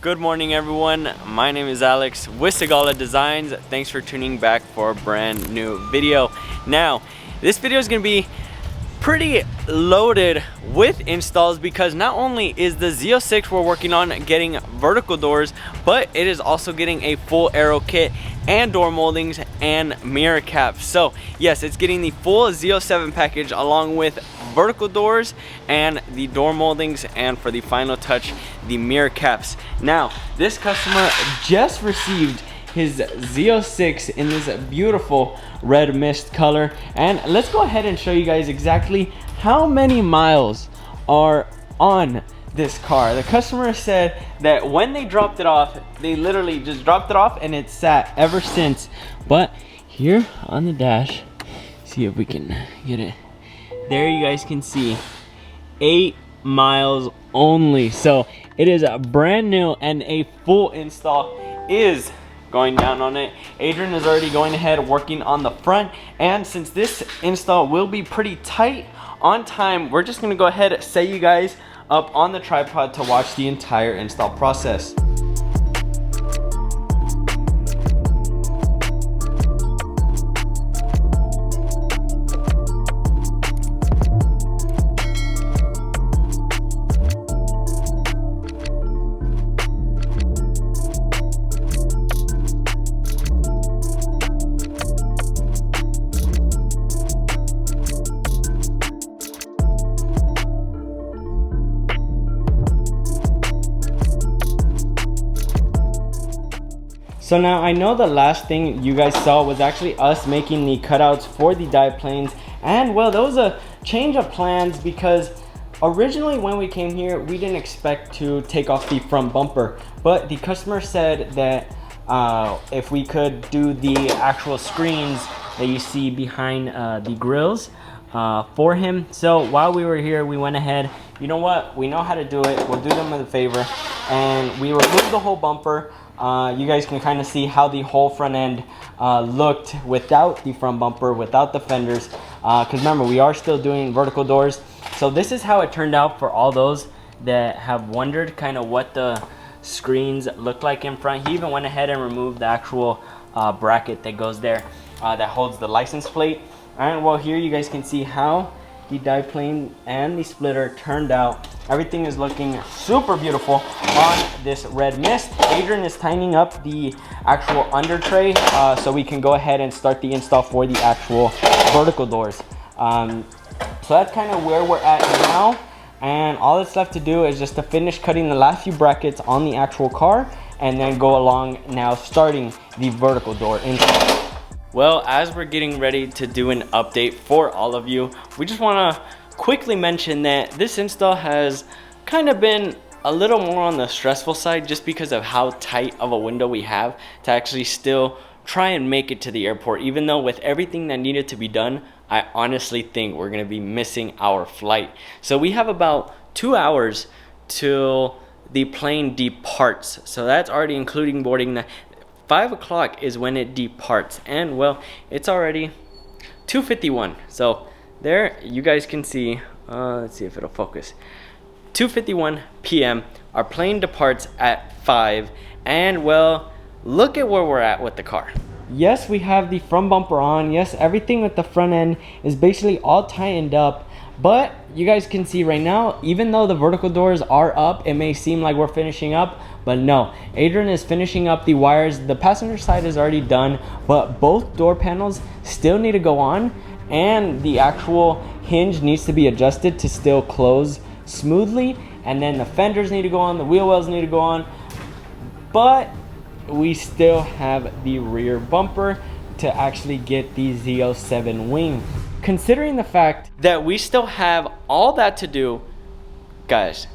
Good morning everyone, my name is Alex with Sigala Designs. Thanks for tuning back for a brand new video. Now, this video is going to be pretty loaded with installs because not only is the Z06 we're working on getting vertical doors, but it is also getting a full Aero kit and door moldings and mirror caps. So yes, it's getting the full Z07 package along with vertical doors and the door moldings, and for the final touch, the mirror caps. Now, this customer just received his Z06 in this beautiful red mist color, and let's go ahead and show you guys exactly how many miles are on this car. The customer said that when they dropped it off, they literally just dropped it off and it sat ever since. But here on the dash, see if we can get it. There you guys can see 8 miles only. So it is a brand new and a full install is going down on it. Adrian is already going ahead working on the front, and since this install will be pretty tight on time, we're just going to go ahead and set you guys up on the tripod to watch the entire install process. So now I know the last thing you guys saw was actually us making the cutouts for the dive planes, and well, there was a change of plans because originally when we came here we didn't expect to take off the front bumper, but the customer said that if we could do the actual screens that you see behind the grills for him. So while we were here, we went ahead, you know what, we know how to do it, we'll do them a favor, and we removed the whole bumper. You guys can kind of see how the whole front end looked without the front bumper, without the fenders, because remember, we are still doing vertical doors. So this is how it turned out for all those that have wondered kind of what the screens look like in front. He even went ahead and removed the actual bracket that goes there that holds the license plate. And well, here you guys can see how the dive plane and the splitter turned out. Everything is looking super beautiful on this red mist. Adrian is tightening up the actual under tray so we can go ahead and start the install for the actual vertical doors. So that's kind of where we're at now, and all that's left to do is just to finish cutting the last few brackets on the actual car and then go along now starting the vertical door install. Well, as we're getting ready to do an update for all of you, we just want to quickly mention that this install has kind of been a little more on the stressful side just because of how tight of a window we have to actually still try and make it to the airport. Even though with everything that needed to be done, I honestly think we're going to be missing our flight. So we have about 2 hours till the plane departs. So that's already including boarding. The 5 o'clock is when it departs, and well, it's already 2:51. So there you guys can see, let's see if it'll focus, 2:51 p.m. Our plane departs at 5, and well, look at where we're at with the car. Yes, we have the front bumper on. Yes, everything with the front end is basically all tightened up, but you guys can see right now, even though the vertical doors are up, it may seem like we're finishing up, but no, Adrian is finishing up the wires. The passenger side is already done, but both door panels still need to go on, and the actual hinge needs to be adjusted to still close smoothly, and then the fenders need to go on, the wheel wells need to go on, but we still have the rear bumper to actually get the Z07 wing. Considering the fact that we still have all that to do, guys,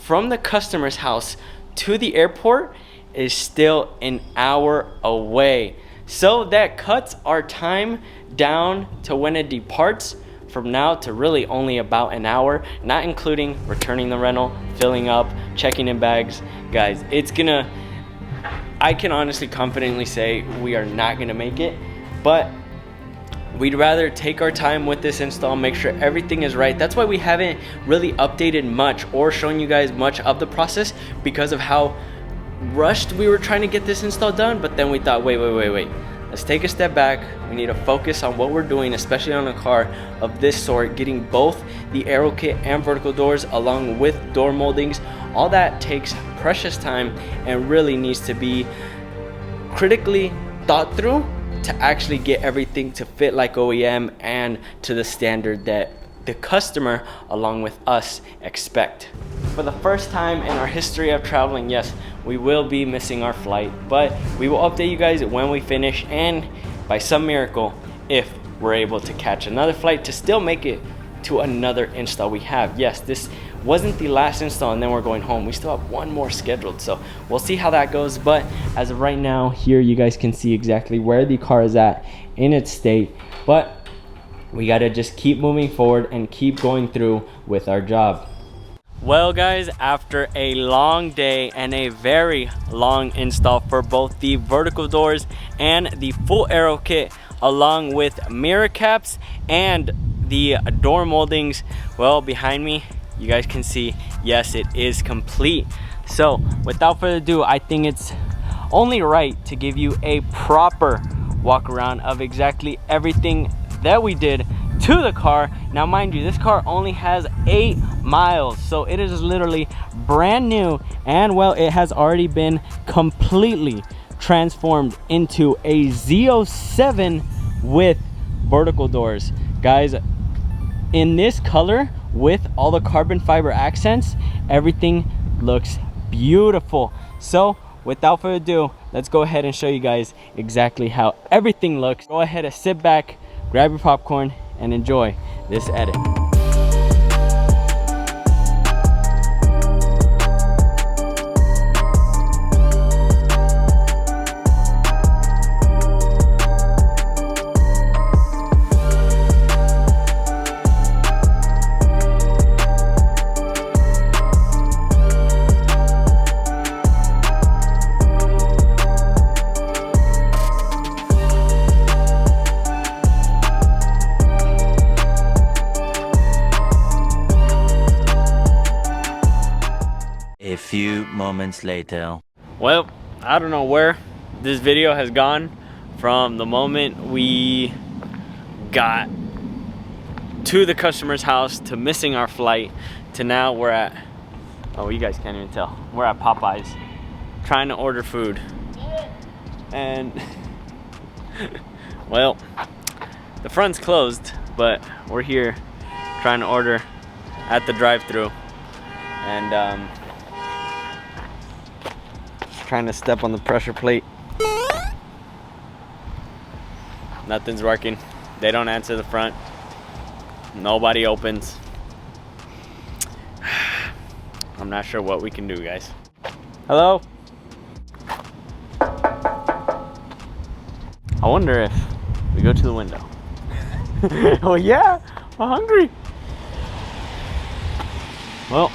from the customer's house to the airport is still an hour away. So that cuts our time down to when it departs from now to really only about an hour, not including returning the rental, filling up, checking in bags. Guys, it's gonna, I can honestly confidently say we are not gonna make it, but we'd rather take our time with this install, make sure everything is right. That's why we haven't really updated much or shown you guys much of the process, because of how rushed we were trying to get this install done, but then we thought, wait. Let's take a step back. We need to focus on what we're doing, especially on a car of this sort, getting both the Aero kit and vertical doors along with door moldings. All that takes precious time and really needs to be critically thought through to actually get everything to fit like OEM and to the standard that the customer along with us expect. For the first time in our history of traveling, yes, we will be missing our flight, but we will update you guys when we finish, and by some miracle, if we're able to catch another flight to still make it to another install we have. Yes, this wasn't the last install and then we're going home. We still have one more scheduled, so we'll see how that goes. But as of right now, here you guys can see exactly where the car is at in its state, but we gotta just keep moving forward and keep going through with our job. Well guys, after a long day and a very long install for both the vertical doors and the full Aero kit, along with mirror caps and the door moldings, well, behind me you guys can see, yes, it is complete. So without further ado, I think it's only right to give you a proper walk around of exactly everything that we did to the car. Now mind you, this car only has 8 miles, so it is literally brand new, and well, it has already been completely transformed into a Z07 with vertical doors. Guys, in this color with all the carbon fiber accents, everything looks beautiful. So without further ado, let's go ahead and show you guys exactly how everything looks. Go ahead and sit back, grab your popcorn, and enjoy this edit. A few moments later. Well, I don't know where this video has gone from the moment we got to the customer's house to missing our flight to now we're at, oh, you guys can't even tell, we're at Popeyes trying to order food. And well, the front's closed, but we're here trying to order at the drive-thru, and trying to step on the pressure plate. Nothing's working. They don't answer the front. Nobody opens. I'm not sure what we can do, guys. Hello? I wonder if we go to the window. Oh yeah, I'm hungry. Well,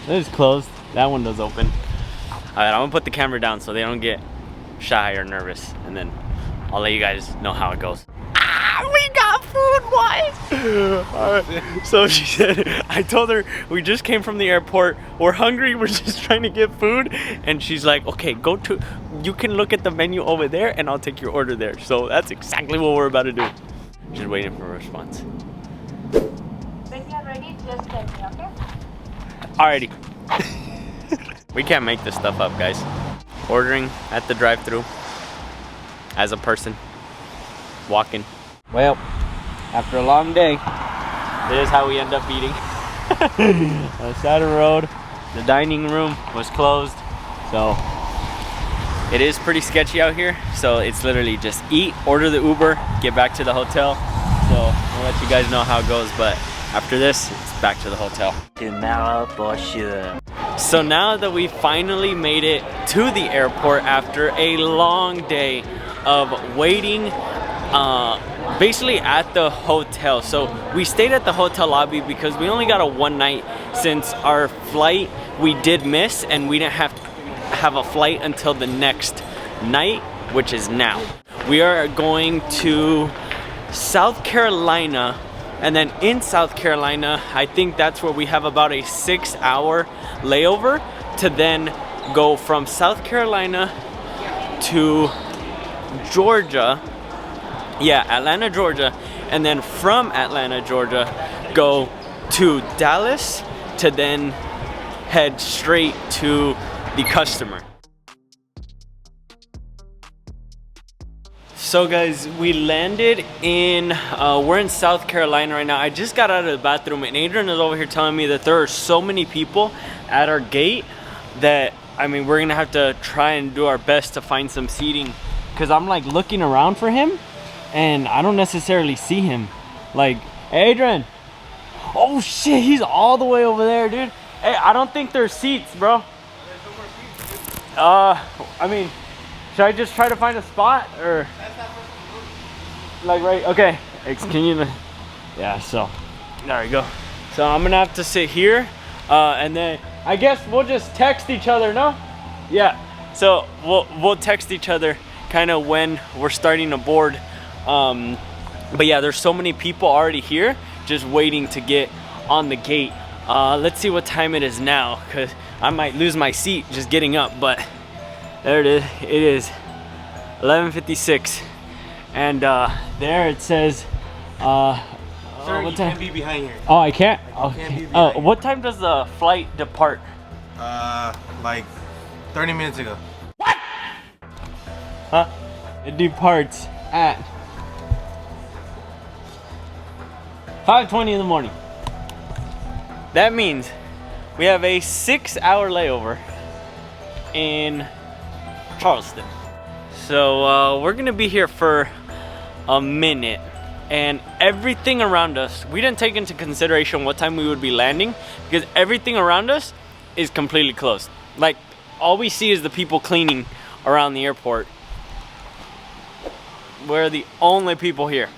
this is closed. That window's open. Alright, I'm gonna put the camera down so they don't get shy or nervous, and then I'll let you guys know how it goes. Ah, we got food, what? So she said, I told her we just came from the airport, we're hungry, we're just trying to get food, and she's like, okay, you can look at the menu over there and I'll take your order there. So that's exactly what we're about to do. Just waiting for a response. When you're ready, just tell me, okay? Alrighty. We can't make this stuff up, guys. Ordering at the drive-thru as a person, walking. Well, after a long day, this is how we end up eating. On the side of the road, the dining room was closed, so it is pretty sketchy out here. So it's literally just eat, order the Uber, get back to the hotel. So I'll let you guys know how it goes, but after this, it's back to the hotel. Tomorrow for sure. So now that we finally made it to the airport after a long day of waiting basically at the hotel. So we stayed at the hotel lobby because we only got a one night, since our flight we did miss and we didn't have a flight until the next night, which is now. We are going to South Carolina, and then in South Carolina, I think that's where we have about a 6-hour layover to then go from South Carolina to Georgia. Yeah, Atlanta, Georgia. And then from Atlanta, Georgia, go to Dallas to then head straight to the customer. So guys, we landed in, we're in South Carolina right now. I just got out of the bathroom and Adrian is over here telling me that there are so many people at our gate that, I mean, we're gonna have to try and do our best to find some seating, because I'm like looking around for him and I don't necessarily see him. Like, Adrian, oh shit, he's all the way over there, dude. Hey, I don't think there's seats, bro. I mean, should I just try to find a spot, or like right? Okay, can you? Yeah, so there we go. So I'm gonna have to sit here, and then I guess we'll just text each other. No? Yeah. So we'll text each other kind of when we're starting to board. But yeah, there's so many people already here, just waiting to get on the gate. Let's see what time it is now, because I might lose my seat just getting up, but there it is. It is 11:56, and there it says. Sir, you can't be behind here. Oh, I can't. Okay. Oh, what time does the flight depart? Like 30 minutes ago. What? Huh? It departs at 5:20 in the morning. That means we have a 6-hour layover in Charleston. So we're gonna be here for a minute, and everything around us, we didn't take into consideration what time we would be landing, because everything around us is completely closed. Like, all we see is the people cleaning around the airport. We're the only people here.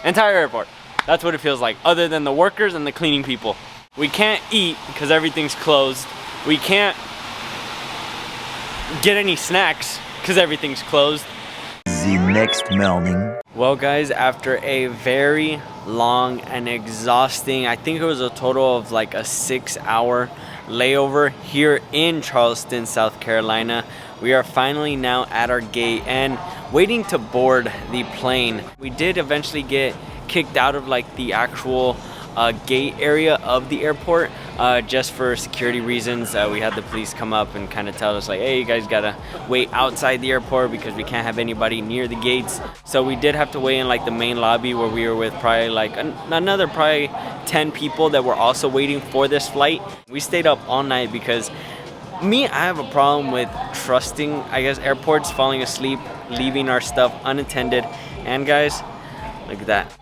Entire airport. That's what it feels like, other than the workers and the cleaning people. We can't eat because everything's closed. We can't get any snacks because everything's closed. The next morning. Well guys, after a very long and exhausting, I think it was a total of like a 6-hour layover here in Charleston, South Carolina, we are finally now at our gate and waiting to board the plane. We did eventually get kicked out of like the actual gate area of the airport just for security reasons. We had the police come up and kind of tell us like, hey, you guys gotta wait outside the airport because we can't have anybody near the gates. So we did have to wait in like the main lobby where we were with probably like another probably 10 people that were also waiting for this flight. We stayed up all night because I have a problem with trusting, I guess, airports, falling asleep, leaving our stuff unattended. And guys, look at that.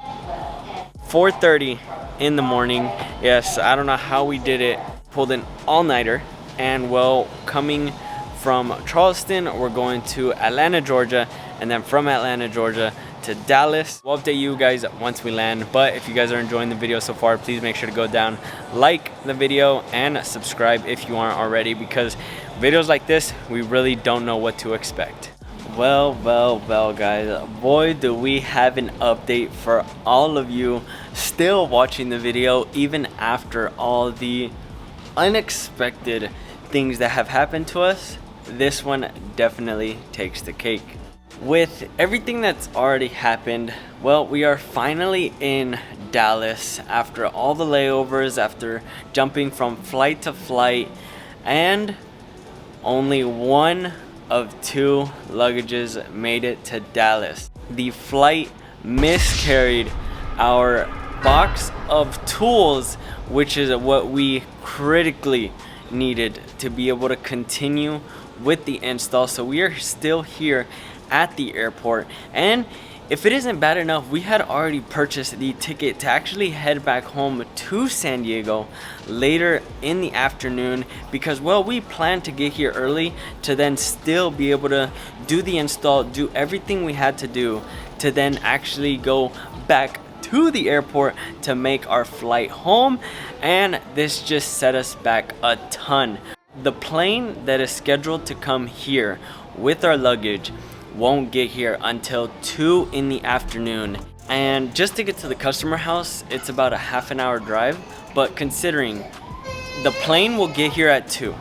4:30 in the morning. Yes, I don't know how we did it. Pulled an all-nighter, and well, coming from Charleston, we're going to Atlanta, Georgia, and then from Atlanta, Georgia to Dallas. We'll update you guys once we land, but if you guys are enjoying the video so far, please make sure to go down, like the video, and subscribe if you aren't already, because videos like this, we really don't know what to expect. Well guys, boy do we have an update for all of you still watching the video even after all the unexpected things that have happened to us. This one definitely takes the cake. With everything that's already happened, well, we are finally in Dallas after all the layovers, after jumping from flight to flight, and only one of 2 luggages made it to Dallas. The flight miscarried our box of tools, which is what we critically needed to be able to continue with the install. So we are still here at the airport, and if it isn't bad enough, we had already purchased the ticket to actually head back home to San Diego later in the afternoon because, well, we planned to get here early to then still be able to do the install, do everything we had to do to then actually go back to the airport to make our flight home, and this just set us back a ton. The plane that is scheduled to come here with our luggage won't get here until 2 in the afternoon, and just to get to the customer house it's about a half an hour drive. But considering the plane will get here at 2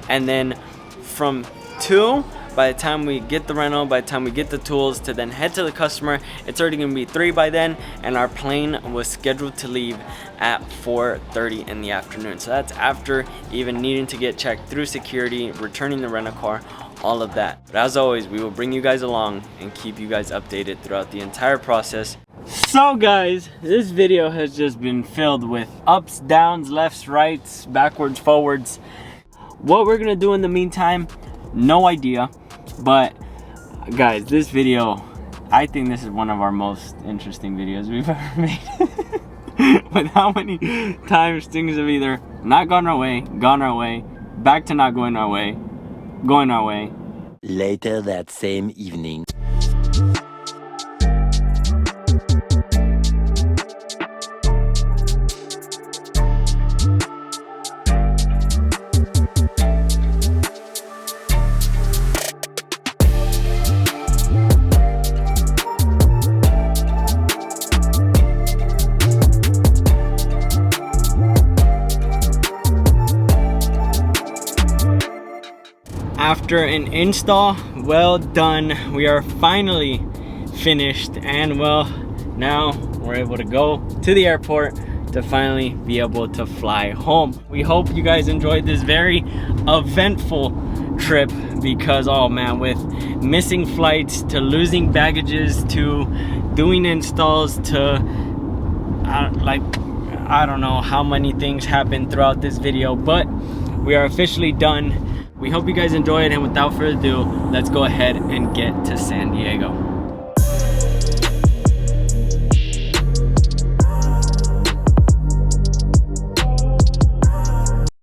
and then from 2, by the time we get the rental, by the time we get the tools to then head to the customer, it's already gonna be 3 by then, and our plane was scheduled to leave at 4:30 in the afternoon. So that's after even needing to get checked through security, returning the rental car, all of that. But as always, we will bring you guys along and keep you guys updated throughout the entire process. So guys, this video has just been filled with ups, downs, lefts, rights, backwards, forwards. What we're gonna do in the meantime, no idea. But guys, this video, I think this is one of our most interesting videos we've ever made. With how many times things have either not gone our way, back to not going our way, going our way. Later that same evening. After an install, well done, we are finally finished, and well, now we're able to go to the airport to finally be able to fly home. We hope you guys enjoyed this very eventful trip, because oh man, with missing flights to losing baggages to doing installs to I don't know how many things happened throughout this video, but we are officially done. We hope you guys enjoyed, and without further ado, let's go ahead and get to San Diego.